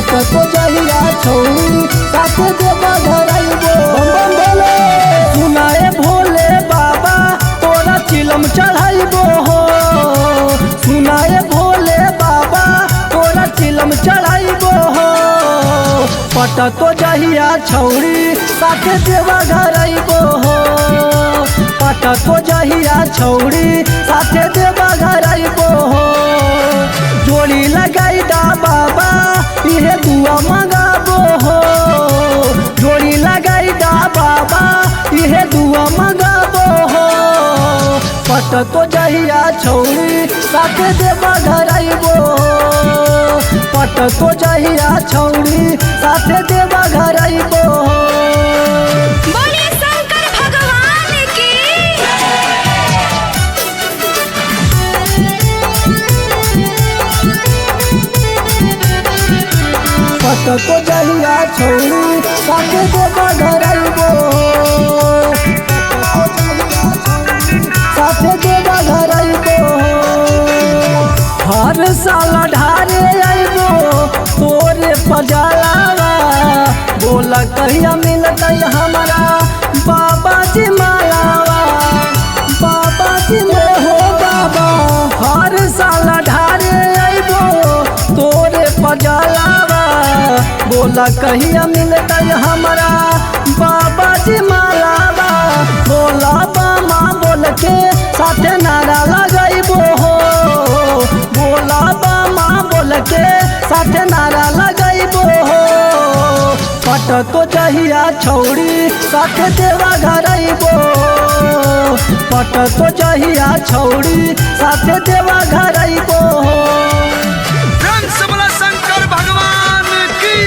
पट तो जहिया छौरी साथे देवा घर आइबो। सुनाए भोले बाबा तोरा चिलम चढ़ाइबो हो। सुनाए भोले बाबा तोरा चिलम चढ़ाइबो हो। पट तो जहिया छौरी साथे देवा घर आइबो हो। पट तो जहिया छौरी साथे देवा घर आइबो हो। जोड़ी लगाई दा बाबा इहे दुआ मंगाबो हो। जोड़ी लगाई दा बाबा इहे दुआ मंगाबो हो। पट तो जहिया छौरी साथे देवा घर आइबो। पट तो जहिया छौरी साथे देवा घर आइबो। बोले शंकर भगवान की। पट तो जहिया छौरी साथे देवा घर आइबो। साथे देवा घर आइबो। हर साल ढारे आइबो तोरे पजालावा। बोला कहिया मिलतै हमारा बाबा जी मालावा। बाबा जी में हो बाबा हर साल ढारे आइबो तोरे पजालावा। बोला कहिया मिलतै हमारा बाबा जी मालावा। बोला बामा बोल के साथे नारा लगाइबो हो। बोला बामा बोल के साथे नारा लगाइबो हो। पट तो जहिया छौरी साथे देवा घर आइबो। पट तो जहिया छौरी साथे देवा घर आइबो। बोला शंकर भगवान की।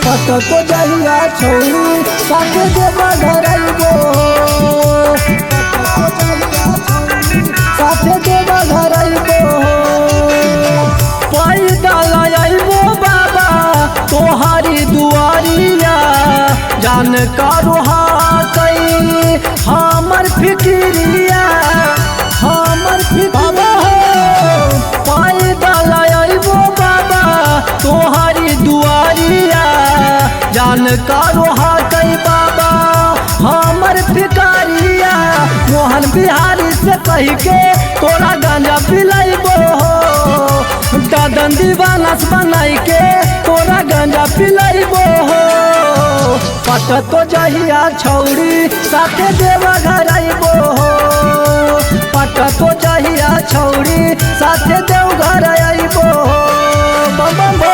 पट तो जहिया छौरी साथे देवा घर आइबो। साथे देवा घर आइबो। पैदल आइबो बाबा तोहारी दुआरिया। जान करो कई हमर फिक्रिया। हमर फिक्रिया पैदल आइबो बाबा तोहारी दुआरिया। जान करो कई बाबा हमर फिकारिया। मोहन बिहारी से कह के तोरा गांजा पिलाइबो हो। दादन दीवानस बनाई के तोरा गांजा पिलाइबो हो। पट तो जहिया छौरी साथे देवा घर आइबो हो। पट तो जहिया छौरी साथे देव घर आइबो हो। बम बम।